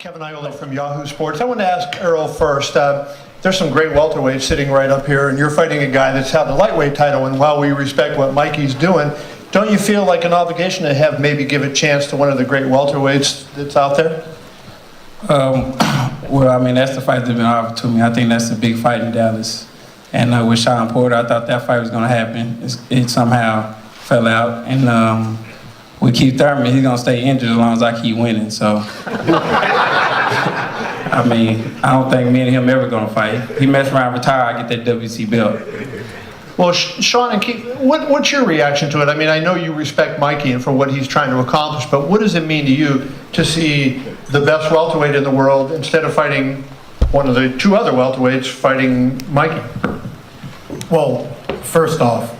Kevin Iole from Yahoo Sports. I want to ask Errol first. There's some great welterweights sitting right up here, and you're fighting a guy that's had the lightweight title. And while we respect what Mikey's doing, don't you feel like an obligation to have maybe give a chance to one of the great welterweights that's out there? Well, I mean, that's the fight that's been offered to me. I think that's the big fight in Dallas. And with Sean Porter, I thought that fight was going to happen. It somehow fell out. And with Keith Thurman, he's going to stay injured as long as I keep winning. So, I mean, I don't think me and him ever going to fight. He mess around, retire, I get that WC belt. Well, Sean and Keith, what's your reaction to it? I mean, I know you respect Mikey and for what he's trying to accomplish, but what does it mean to you to see the best welterweight in the world instead of fighting one of the two other welterweights fighting Mikey? Well, first off,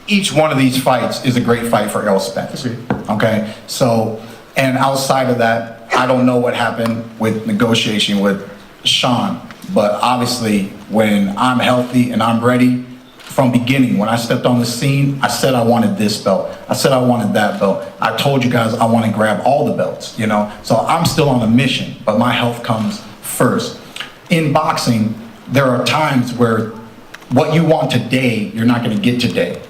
each one of these fights is a great fight for Errol Spence. Okay, so, and outside of that, I don't know what happened with negotiation with Sean, but obviously when I'm healthy and I'm ready, from beginning, when I stepped on the scene, I said I wanted this belt. I said I wanted that belt. I told you guys I want to grab all the belts, you know? So I'm still on a mission, but my health comes first. In boxing, there are times where what you want today, you're not going to get today,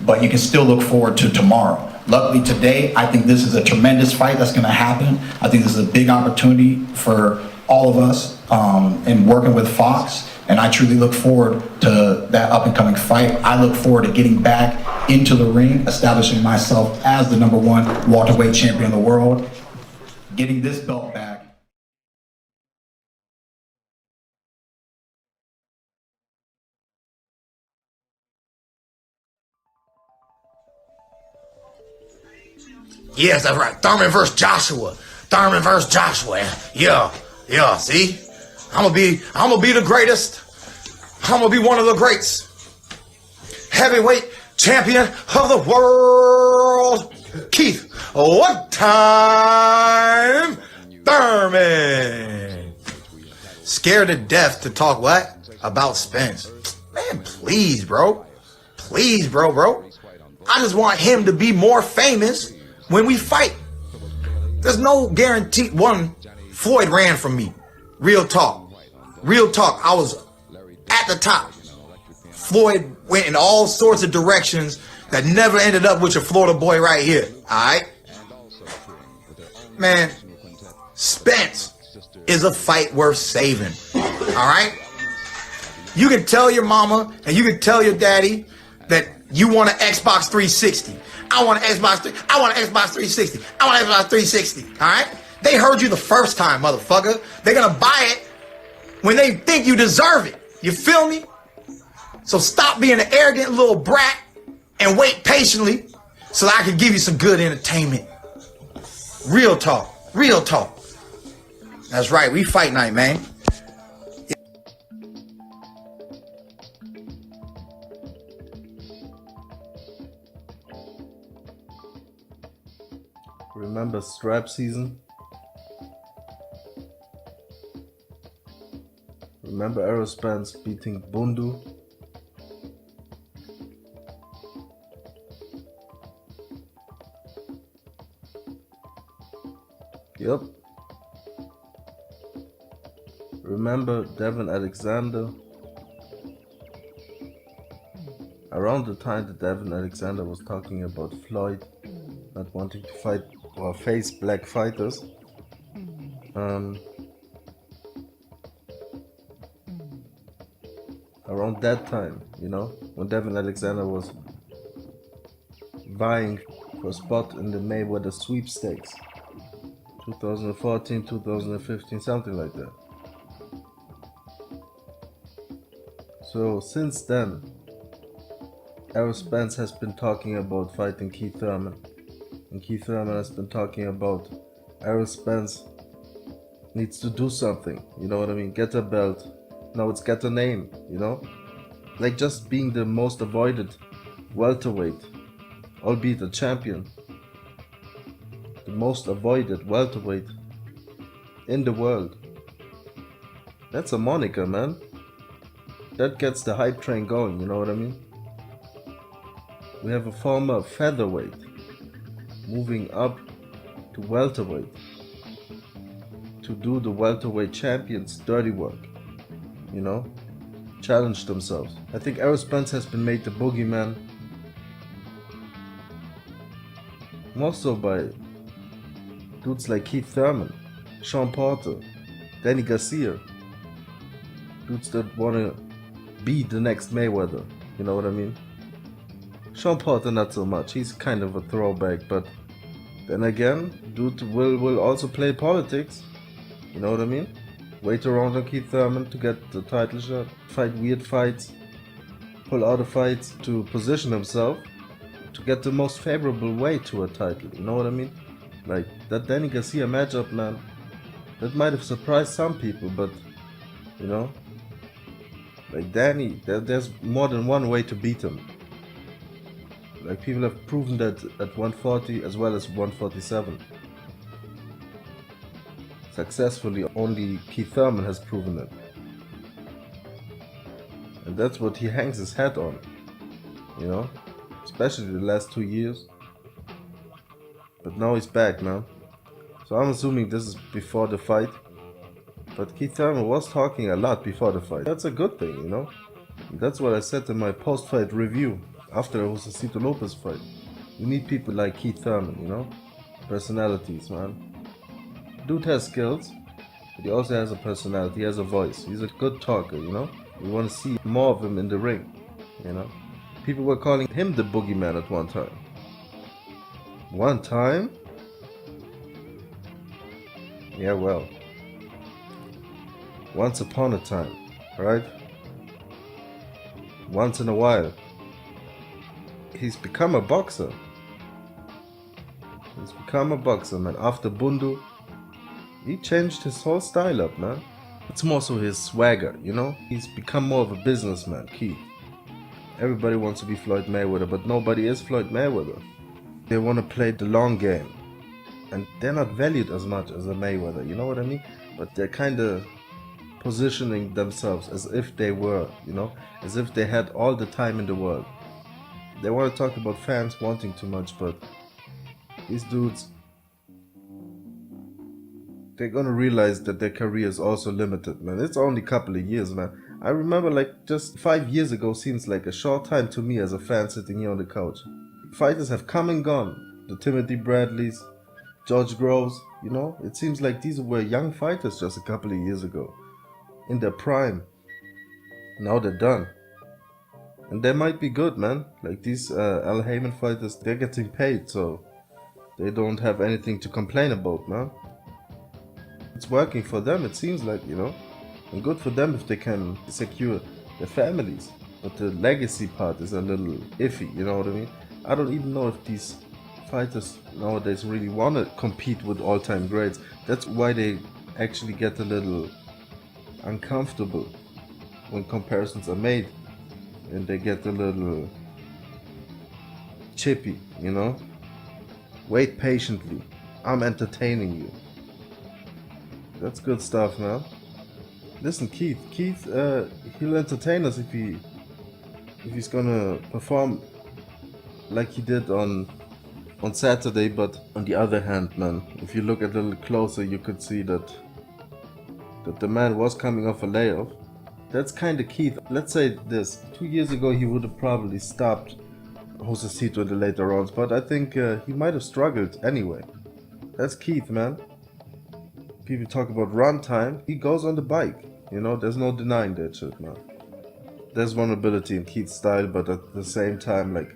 but you can still look forward to tomorrow. Luckily today, I think this is a tremendous fight that's going to happen. I think this is a big opportunity for all of us in working with Fox, and I truly look forward to that up-and-coming fight. I look forward to getting back into the ring, establishing myself as the #1 welterweight champion of the world, getting this belt back. Yes, that's right. Thurman versus Joshua. Thurman versus Joshua. Yeah, see? I'm gonna be the greatest. I'm gonna be one of the greats. Heavyweight champion of the world. Keith, one time, Thurman. Scared to death to talk what? About Spence. Man, please, bro. Please, bro. I just want him to be more famous when we fight. There's no guarantee. One, Floyd ran from me. Real talk. I was at the top. Floyd went in all sorts of directions that never ended up with your Florida boy right here. Alright? Man, Spence is a fight worth saving. Alright? You can tell your mama and you can tell your daddy that you want an Xbox 360. I want an Xbox 360. I want an Xbox 360. Alright? They heard you the first time, motherfucker. They're gonna buy it when they think you deserve it. You feel me? So stop being an arrogant little brat and wait patiently so that I can give you some good entertainment. Real talk. That's right, we fight night, man. Remember strap season? Remember Errol Spence beating Bundu? Yep. Remember Devin Alexander? Around the time that Devin Alexander was talking about Floyd not wanting to fight or face black fighters, around that time, you know, when Devin Alexander was vying for a spot in the Mayweather sweepstakes, 2014, 2015, something like that. So since then, Errol Spence has been talking about fighting Keith Thurman, and Keith Thurman has been talking about Errol Spence needs to do something, you know what I mean, get a belt. No, it's get a name, you know? Like just being the most avoided welterweight, albeit a champion. The most avoided welterweight in the world. That's a moniker, man. That gets the hype train going, you know what I mean? We have a former featherweight moving up to welterweight. to do the welterweight champions' dirty work, you know? Challenge themselves. I think Errol Spence has been made the boogeyman more so by dudes like Keith Thurman, Sean Porter, Danny Garcia. Dudes that wanna be the next Mayweather, you know what I mean? Sean Porter not so much, he's kind of a throwback, but then again, dude will also play politics, you know what I mean? Wait around on Keith Thurman to get the title shot, fight weird fights, pull out of fights to position himself to get the most favorable way to a title, you know what I mean? Like, that Danny Garcia matchup, man, that might have surprised some people, but, you know, like Danny, there's more than one way to beat him. Like, people have proven that at 140 as well as 147. Successfully, only Keith Thurman has proven it. And that's what he hangs his hat on, you know? Especially the last 2 years. But now he's back, man. So I'm assuming this is before the fight. But Keith Thurman was talking a lot before the fight. That's a good thing, you know? And that's what I said in my post-fight review after the Josecito Lopez fight. You need people like Keith Thurman, you know? Personalities, man. Dude has skills, but he also has a personality, he has a voice. He's a good talker, you know? We want to see more of him in the ring, you know? People were calling him the boogeyman at one time. One time? Yeah, well. Once upon a time, right? Once in a while. He's become a boxer. He's become a boxer, man. After Bundu, he changed his whole style up, man. It's more so his swagger, you know? He's become more of a businessman, Keith. Everybody wants to be Floyd Mayweather, but nobody is Floyd Mayweather. They want to play the long game. And they're not valued as much as a Mayweather, you know what I mean? But they're kind of positioning themselves as if they were, you know? As if they had all the time in the world. They want to talk about fans wanting too much, but these dudes, they're gonna realize that their career is also limited, man. It's only a couple of years, man. I remember like just 5 years ago seems like a short time to me as a fan sitting here on the couch. Fighters have come and gone. The Timothy Bradleys, George Groves, you know? It seems like these were young fighters just a couple of years ago. In their prime. Now they're done. And they might be good, man. Like these Al Heyman fighters, they're getting paid, so they don't have anything to complain about, man. It's working for them, it seems like, you know. And good for them if they can secure their families. But the legacy part is a little iffy, you know what I mean? I don't even know if these fighters nowadays really want to compete with all-time greats. That's why they actually get a little uncomfortable when comparisons are made. And they get a little chippy, you know? Wait patiently. I'm entertaining you. That's good stuff, man. Listen, Keith, he'll entertain us if he's gonna perform like he did on Saturday. But on the other hand, man, if you look a little closer, you could see that the man was coming off a layoff. That's kind of Keith. Let's say this: 2 years ago, he would have probably stopped Josecito in the later rounds, but I think he might have struggled anyway. That's Keith, man. People talk about run time. He goes on the bike. You know, there's no denying that shit, man. There's vulnerability in Keith's style, but at the same time, like,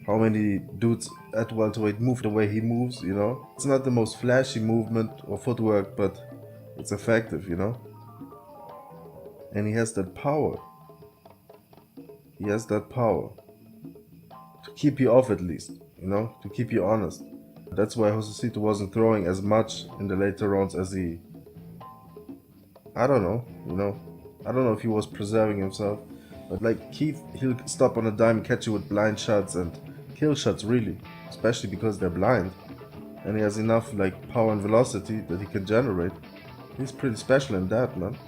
how many dudes at welterweight move the way he moves, you know? It's not the most flashy movement or footwork, but it's effective, you know? And he has that power. He has that power. To keep you off at least, you know? To keep you honest. That's why Josecito wasn't throwing as much in the later rounds as he... I don't know, you know? I don't know if he was preserving himself. But like Keith, he'll stop on a dime, catch you with blind shots and kill shots, really. Especially because they're blind. And he has enough like power and velocity that he can generate. He's pretty special in that, man.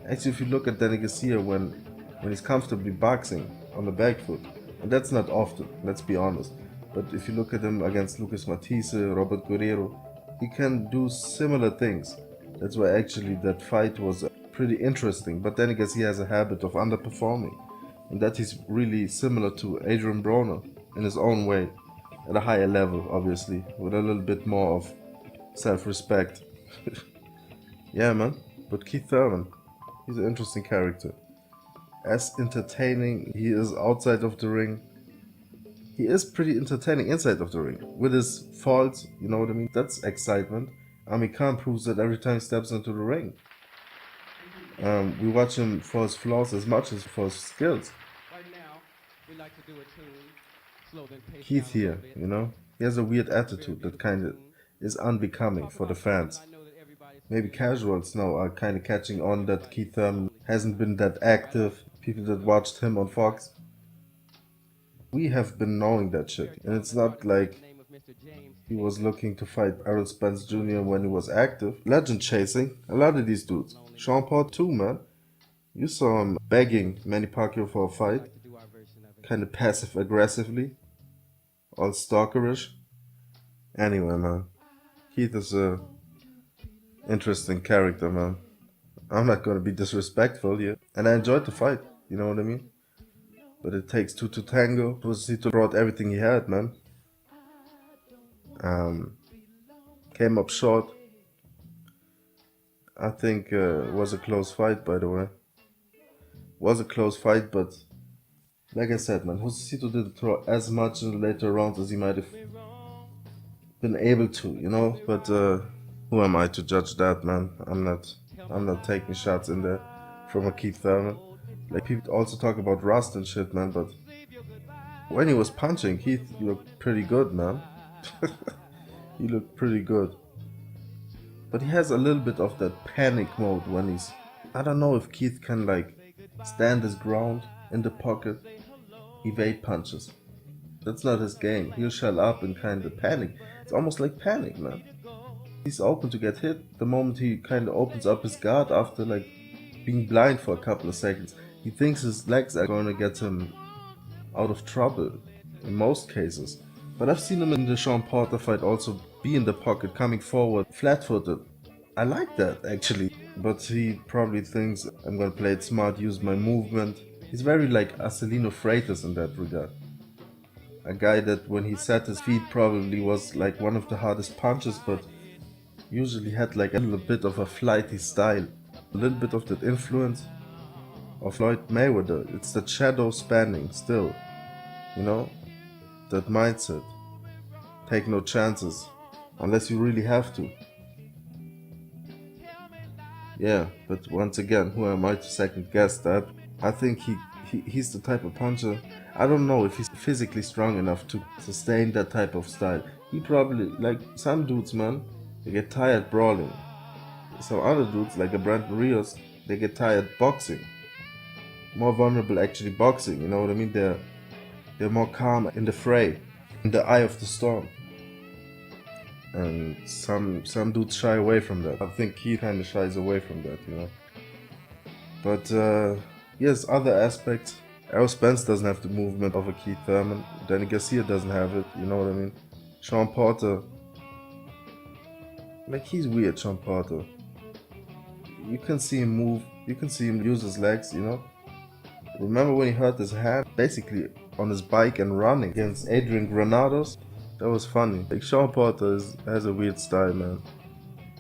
Actually, if you look at Danny Garcia when he's comfortably boxing on the back foot, and that's not often, let's be honest. But if you look at him against Lucas Matisse, Robert Guerrero, he can do similar things That's why actually that fight was pretty interesting. But then I guess he has a habit of underperforming. And that he's really similar to Adrian Broner in his own way. At a higher level, obviously. With a little bit more of self-respect. Yeah, man. But Keith Thurman, he's an interesting character. As entertaining he is outside of the ring, he is pretty entertaining inside of the ring. With his faults, you know what I mean? That's excitement. Amir Khan proves that every time he steps into the ring. We watch him for his flaws as much as for his skills. Keith here, you know? He has a weird attitude that kind of is unbecoming for the fans. Maybe casuals now are kind of catching on that Keith Thurman hasn't been that active. People that watched him on Fox. We have been knowing that shit. And it's not like he was looking to fight Errol Spence Jr. when he was active. Legend chasing. A lot of these dudes. Sean Paul too, man. You saw him begging Manny Pacquiao for a fight. Kind of passive aggressively. All stalkerish. Anyway, man. Keith is a interesting character, man. I'm not gonna be disrespectful here. And I enjoyed the fight, you know what I mean? But it takes two to tango. Posito brought everything he had, man. Came up short. I think it was a close fight, by the way. Was a close fight, but like I said, man, Josecito didn't throw as much in the later rounds as he might have been able to, you know. But who am I to judge that, man? I'm not taking shots in there from a Keith Thurman. Like, people also talk about rust and shit, man, but when he was punching, Keith, you looked pretty good, man. He looked pretty good. But he has a little bit of that panic mode when he's... I don't know if Keith can, like, stand his ground in the pocket, evade punches. That's not his game. He'll shell up and kind of panic. It's almost like panic, man. He's open to get hit the moment he kind of opens up his guard after, like, being blind for a couple of seconds. He thinks his legs are going to get him out of trouble, in most cases. But I've seen him in the Sean Porter fight also be in the pocket, coming forward, flat-footed. I like that, actually. But he probably thinks, I'm going to play it smart, use my movement. He's very like Arcelino Freitas in that regard. A guy that when he set his feet probably was like one of the hardest punches, but usually had like a little bit of a flighty style. A little bit of that influence of Floyd Mayweather. It's that shadow spanning still, you know, that mindset. Take no chances, unless you really have to. Yeah, but once again, who am I to second guess that? I think he's the type of puncher, I don't know if he's physically strong enough to sustain that type of style. He probably, like some dudes, man, they get tired brawling. Some other dudes, like a Brandon Rios, they get tired boxing. More vulnerable actually boxing, you know what I mean? They're more calm in the fray, in the eye of the storm. And some dudes shy away from that. I think he kind of shies away from that, you know. But yes, other aspects. Errol Spence doesn't have the movement of a Keith Thurman. Danny Garcia doesn't have it, you know what I mean? Sean Porter, like, he's weird, Sean Porter. You can see him move, you can see him use his legs, you know? Remember when he hurt his hand, basically on his bike and running against Adrian Granados? That was funny. Like, Sean Porter has a weird style, man.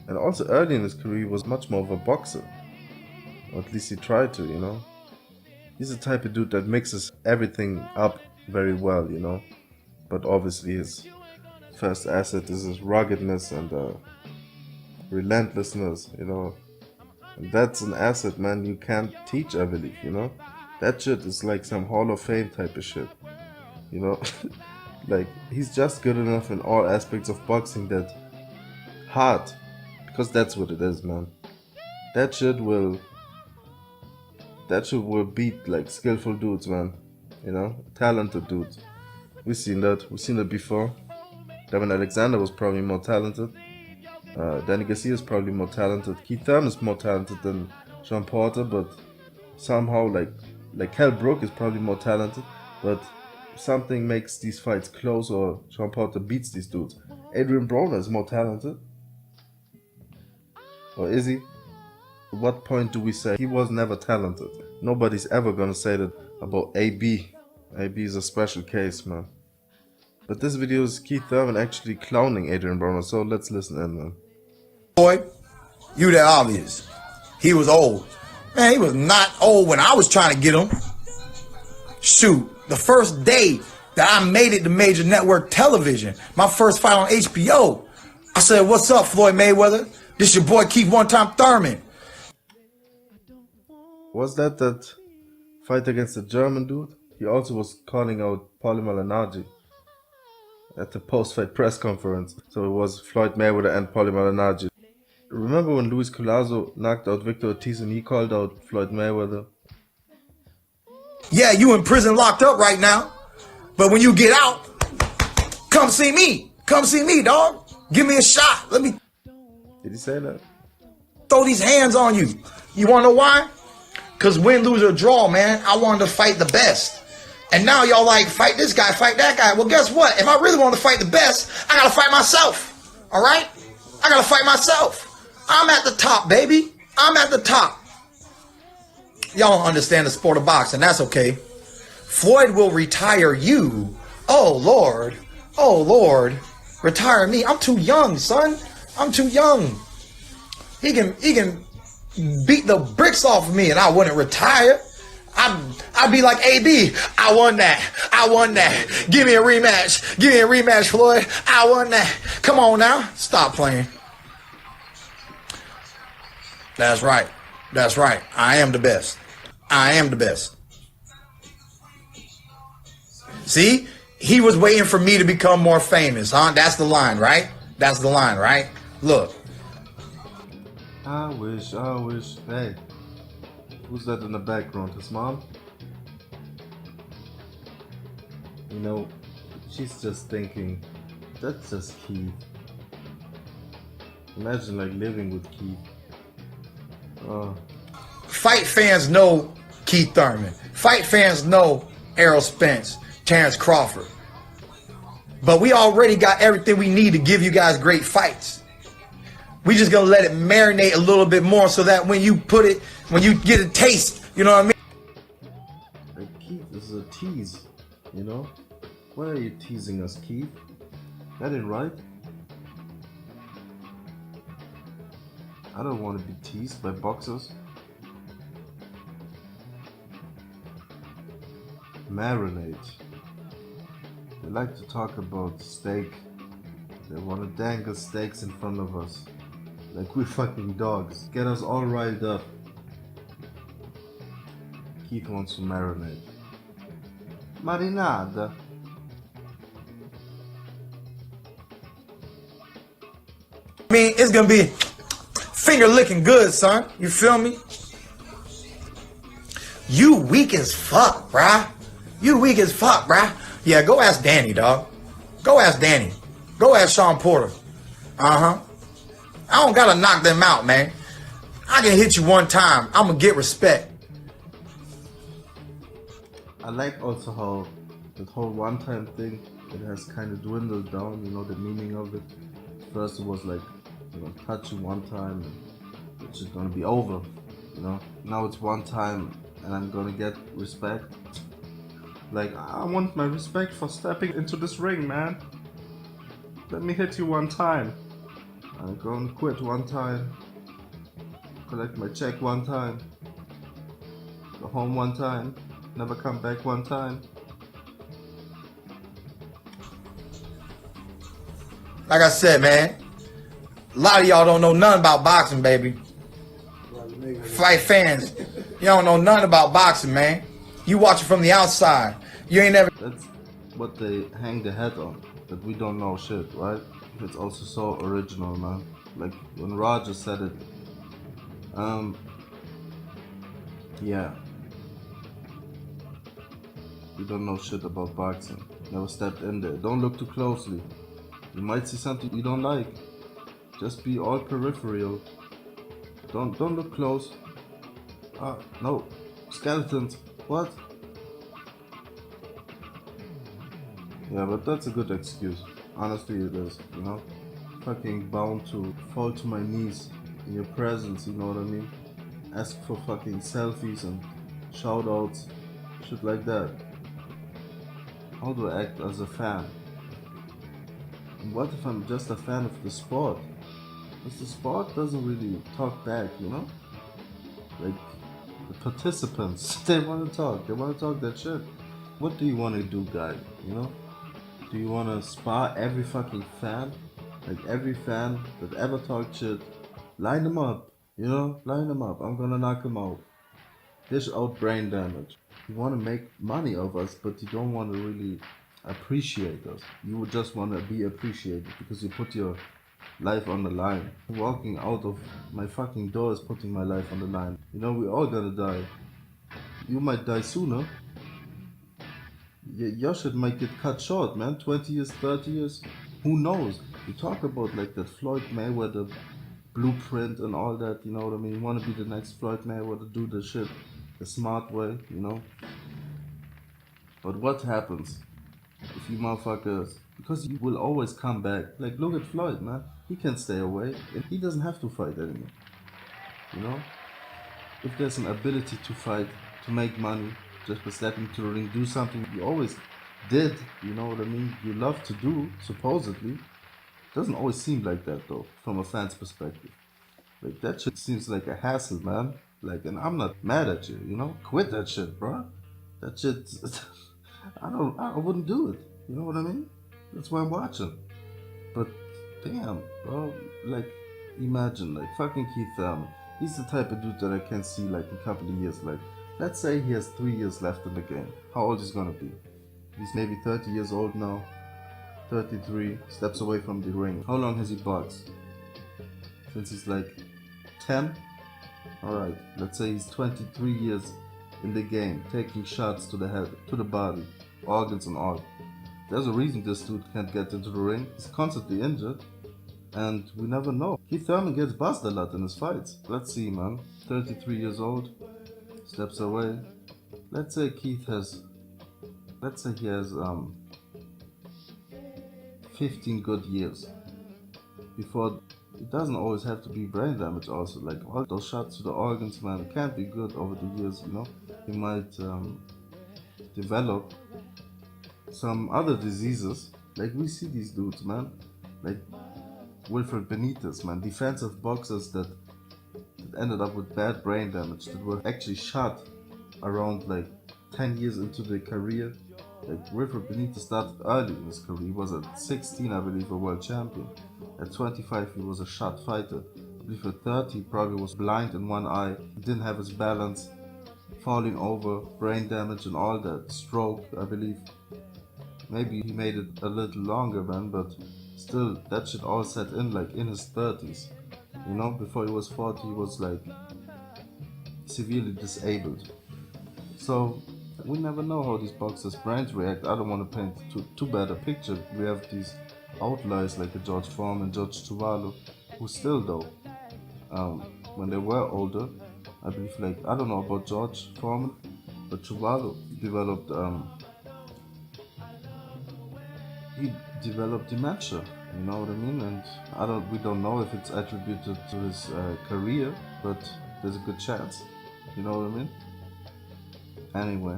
And also early in his career, he was much more of a boxer. Or at least he tried to, you know? He's the type of dude that mixes everything up very well, you know? But obviously his first asset is his ruggedness and relentlessness, you know? And that's an asset, man, you can't teach, I believe, you know? That shit is like some Hall of Fame type of shit, you know? Like, he's just good enough in all aspects of boxing that heart, because that's what it is, man. That shit will beat like skillful dudes, man. You know, talented dudes. We've seen that before. Devin Alexander was probably more talented. Danny Garcia is probably more talented. Keith Thurman is more talented than Sean Porter, but somehow like Kell Brook is probably more talented, but something makes these fights close, or Sean Porter beats these dudes. Adrian Broner is more talented. Or is he? At what point do we say he was never talented? Nobody's ever gonna say that about AB. AB is a special case, man. But this video is Keith Thurman actually clowning Adrian Broner, so let's listen in, man. Boy, you that obvious. He was old. Man, he was not old when I was trying to get him. Shoot, the first day that I made it to major network television, my first fight on HBO, I said, "What's up, Floyd Mayweather? This your boy Keith one-time Thurman." Was that fight against the German dude? He also was calling out Paulie Malignaggi at the post-fight press conference. So it was Floyd Mayweather and Paulie Malignaggi. Remember when Luis Collazo knocked out Victor Ortiz and he called out Floyd Mayweather? Yeah, you in prison locked up right now. But when you get out, come see me. Come see me, dog. Give me a shot. Let me Did he say that? throw these hands on you. You want to know why? Because win, lose, or draw, man, I wanted to fight the best. And now y'all like, fight this guy, fight that guy. Well, guess what? If I really want to fight the best, I got to fight myself. All right? I got to fight myself. I'm at the top, baby. I'm at the top. Y'all don't understand the sport of boxing. That's okay. Floyd will retire you. Oh, Lord. Oh, Lord. Retire me. I'm too young, son. I'm too young. He can beat the bricks off of me and I wouldn't retire. I'd be like AB. I won that. I won that. Give me a rematch. Give me a rematch, Floyd. I won that. Come on now. Stop playing. That's right. That's right. I am the best. I am the best. See? He was waiting for me to become more famous, huh? That's the line, right? That's the line, right? Look. I wish. Hey, who's that in the background? His mom? You know, she's just thinking, that's just Keith. Imagine like living with Keith. Fight fans know Keith Thurman. Fight fans know Errol Spence, Terrence Crawford. But we already got everything we need to give you guys great fights. We just gonna let it marinate a little bit more so that when you get a taste, you know what I mean? Like Keith, this is a tease, you know? Why are you teasing us, Keith? That ain't right. I don't want to be teased by boxers. Marinate. They like to talk about steak. They want to dangle steaks in front of us. Like we're fucking dogs. Get us all riled up. Keith wants to marinate. Marinada. I mean, it's gonna be finger licking good, son. You feel me? You weak as fuck, bruh. You weak as fuck, bruh. Yeah, go ask Danny, dog. Go ask Danny. Go ask Sean Porter. I don't gotta knock them out, man. I can hit you one time. I'm gonna get respect. I like also how that whole one-time thing, it has kind of dwindled down, you know, the meaning of it. First it was like, I'm gonna touch you one time and it's just gonna be over, you know. Now it's one time and I'm gonna get respect. Like, I want my respect for stepping into this ring, man. Let me hit you one time. I'm gonna quit one time. Collect my check one time. Go home one time. Never come back one time. Like I said, man, a lot of y'all don't know nothing about boxing, baby. Fight fans, you don't know nothing about boxing, man. You watch it from the outside. You ain't never. That's what they hang their head on. That we don't know shit, right? It's also so original, man. Like when Roger said it. Yeah. You don't know shit about boxing. Never stepped in there. Don't look too closely. You might see something you don't like. Just be all peripheral. Don't look close. No. Skeletons. What? Yeah, but that's a good excuse. Honestly, it is, you know? Fucking bound to fall to my knees in your presence, you know what I mean? Ask for fucking selfies and shout outs, shit like that. How do I act as a fan? And what if I'm just a fan of the sport? Because the sport doesn't really talk back, you know? Like, the participants, they want to talk that shit. What do you want to do, guy, you know? Do you want to spar every fucking fan? Like, every fan that ever talked shit, line them up, you know? Line them up, I'm gonna knock them out. Dish out brain damage. You want to make money of us, but you don't want to really appreciate us. You would just want to be appreciated because you put your life on the line. Walking out of my fucking door is putting my life on the line. You know, we all gonna die. You might die sooner. Your shit might get cut short, man. 20 years, 30 years. Who knows? You talk about like that Floyd Mayweather blueprint and all that, you know what I mean? You want to be the next Floyd Mayweather, do the shit the smart way, you know? But what happens if you motherfuckers, because you will always come back. Like, look at Floyd, man. He can stay away and he doesn't have to fight anymore, you know? If there's an ability to fight, to make money, just by stepping to the ring, do something you always did, you know what I mean? You love to do, supposedly. Doesn't always seem like that though, from a fan's perspective. Like, that shit seems like a hassle, man. Like, and I'm not mad at you, you know? Quit that shit, bro. That shit, I wouldn't do it. You know what I mean? That's why I'm watching. But, damn, bro. Like, imagine, like, fucking Keith Thurman. He's the type of dude that I can see, like, in a couple of years. Like, let's say he has 3 years left in the game. How old is he gonna be? He's maybe 30 years old now. 33, steps away from the ring. How long has he boxed? Since he's like 10? Alright, let's say he's 23 years in the game, taking shots to the head, to the body, organs and all. There's a reason this dude can't get into the ring. He's constantly injured, and we never know. Keith Thurman gets buzzed a lot in his fights. Let's see, man. 33 years old, steps away. Let's say Keith has, let's say he has 15 good years before. It doesn't always have to be brain damage also, like all those shots to the organs, man, it can't be good over the years, you know. You might develop some other diseases, like we see these dudes, man, like Wilfred Benitez, man, defensive boxers that ended up with bad brain damage, that were actually shot around like 10 years into their career. Like, Wilfred Benitez started early in his career. He was at 16, I believe, a world champion. At 25, he was a shot fighter. I believe at 30, he probably was blind in one eye, didn't have his balance, falling over, brain damage and all that, stroke, I believe. Maybe he made it a little longer, man, but still, that shit all set in, like, in his 30s. You know, before he was 40, he was, like, severely disabled. So, we never know how these boxers' brains react. I don't want to paint too bad a picture. We have these outliers like a George Foreman, George Tuvalu, who still though, when they were older, I believe, like, I don't know about George Foreman, but Tuvalu developed, he developed dementia, you know what I mean? And we don't know if it's attributed to his career, but there's a good chance, you know what I mean? Anyway,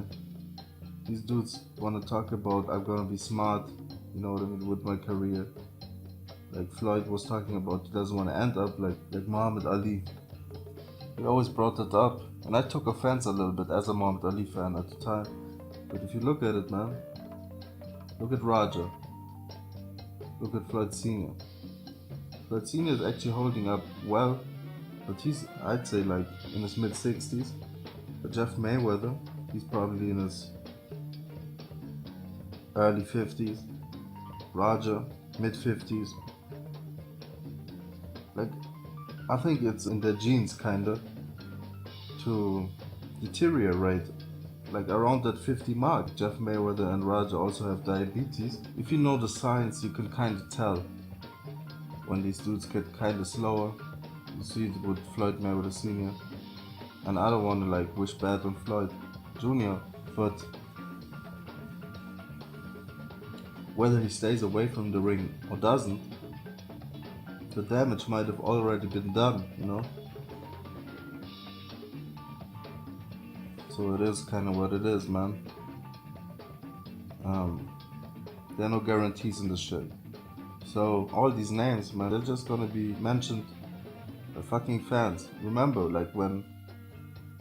these dudes want to talk about I'm gonna be smart, you know what I mean, with my career. Like Floyd was talking about, he doesn't want to end up like Muhammad Ali. He always brought it up, and I took offense a little bit as a Muhammad Ali fan at the time. But if you look at it, man, look at Roger, look at Floyd Sr. Floyd Sr. is actually holding up well, but he's, I'd say, like in his mid-60s. But Jeff Mayweather, he's probably in his early 50s. Roger, mid-50s. Like, I think it's in their genes, kinda, to deteriorate. Like, around that 50 mark. Jeff Mayweather and Roger also have diabetes. If you know the science, you can kinda tell when these dudes get kinda slower. You see it with Floyd Mayweather Sr. And I don't want to like wish bad on Floyd Jr., but whether he stays away from the ring or doesn't, the damage might have already been done, you know? So it is kind of what it is, man. There are no guarantees in this shit. So all these names, man, they're just gonna be mentioned by fucking fans. Remember, like when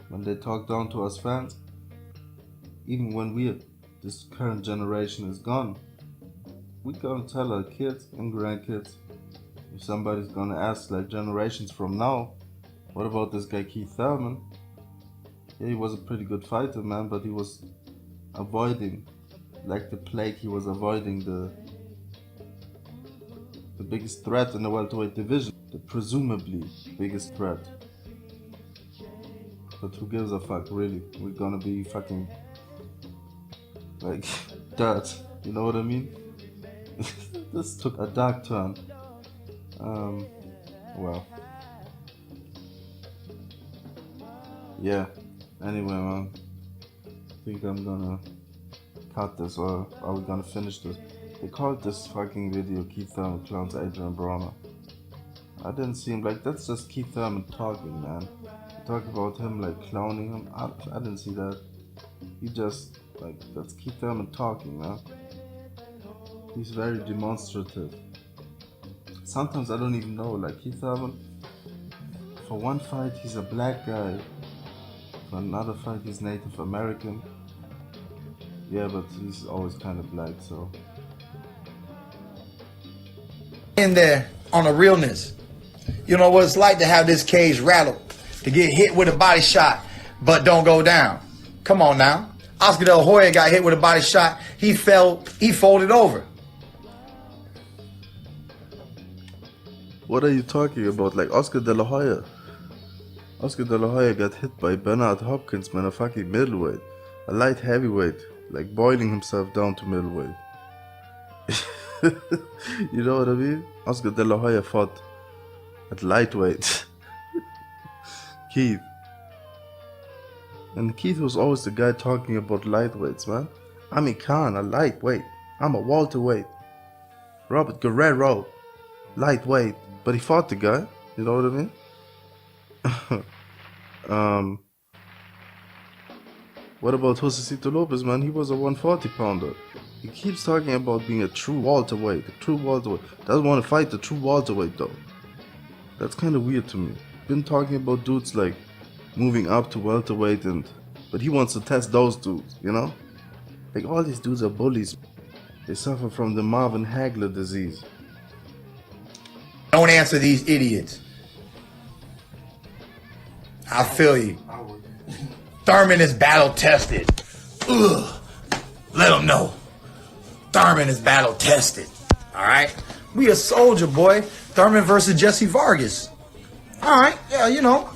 they talk down to us fans, even when this current generation is gone, we gonna tell our kids and grandkids. If somebody's gonna ask, like generations from now, what about this guy Keith Thurman? Yeah, he was a pretty good fighter, man, but he was avoiding, like the plague, he was avoiding the biggest threat in the welterweight division, the presumably biggest threat. But who gives a fuck, really? We're gonna be fucking like dirt, you know what I mean? This took a dark turn. Well, yeah. Anyway, man, I think I'm gonna cut this, or are we gonna finish this? They called this fucking video Keith Thurman clowns Adrian Broner. I didn't see him, like, that's just Keith Thurman talking, man. They talk about him, like, clowning him. I didn't see that. He just, like, that's Keith Thurman talking, man. He's very demonstrative. Sometimes I don't even know, like, Keith Thurman, for one fight he's a black guy, for another fight he's Native American. Yeah, but he's always kind of black, so. In there on the realness. You know what it's like to have this cage rattled, to get hit with a body shot, but don't go down. Come on now. Oscar De La Hoya got hit with a body shot. He folded over. What are you talking about? Like Oscar De La Hoya? Oscar De La Hoya got hit by Bernard Hopkins, man, a fucking middleweight. A light heavyweight, like boiling himself down to middleweight. You know what I mean? Oscar De La Hoya fought at lightweight. Keith. And Keith was always the guy talking about lightweights, man. Amir Khan, a lightweight. I'm a welterweight. Robert Guerrero, lightweight. But he fought the guy, you know what I mean? What about Josecito Lopez, man? He was a 140 pounder. He keeps talking about being a true welterweight, Doesn't want to fight the true welterweight though. That's kind of weird to me. Been talking about dudes like moving up to welterweight, but he wants to test those dudes, you know? Like all these dudes are bullies. They suffer from the Marvin Hagler disease. Don't answer these idiots. I feel you. Thurman is battle tested. Ugh. Let them know. Thurman is battle tested. All right. We a soldier, boy. Thurman versus Jesse Vargas. All right. Yeah, you know.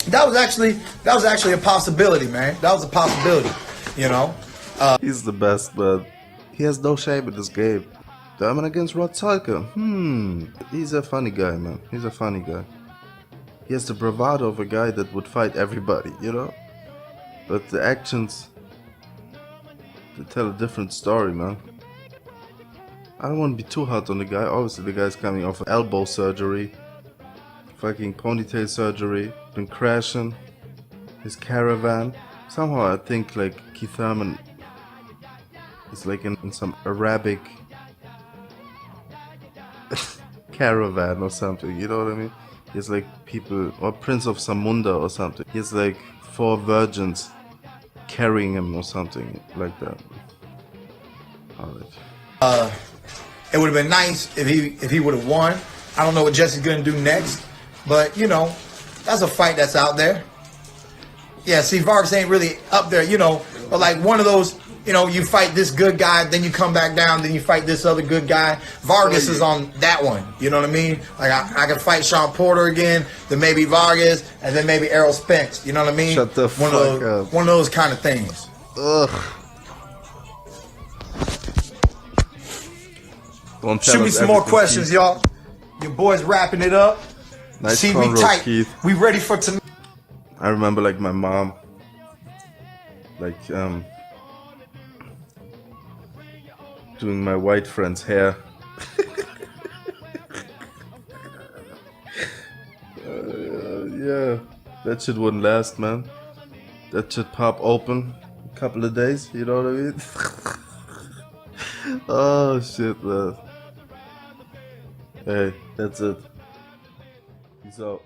That was actually a possibility, man. That was a possibility. You know. He's the best, but he has no shame in this game. Thurman against Rod Salker. He's a funny guy, man. He's a funny guy. He has the bravado of a guy that would fight everybody, you know? But the actions, they tell a different story, man. I don't want to be too hard on the guy. Obviously, the guy's coming off elbow surgery, fucking ponytail surgery, been crashing his caravan. Somehow I think like Keith Thurman is like in some Arabic caravan or something, you know what I mean? He's like people, or Prince of Samunda or something. He's like 4 virgins carrying him or something like that. Alright. It would have been nice if he would have won. I don't know what Jesse's gonna do next, but you know, that's a fight that's out there. Yeah, see, Vargas ain't really up there, you know, but like one of those, you know, you fight this good guy, then you come back down, then you fight this other good guy. Vargas is on that one, you know what I mean? Like I could fight Sean Porter again, then maybe Vargas, and then maybe Errol Spence, you know what I mean? Shut the fuck up. One of those kind of things. Ugh. Don't tell Shoot me us some more everything, questions, Keith. y'all. Your boys wrapping it up. Nice See, we cornrows, tight. Keith. We ready for tonight. I remember like my mom, like doing my white friend's hair. Yeah, that shit wouldn't last, man. That shit pop open a couple of days, you know what I mean? Oh shit, man. Hey, that's it. Peace out.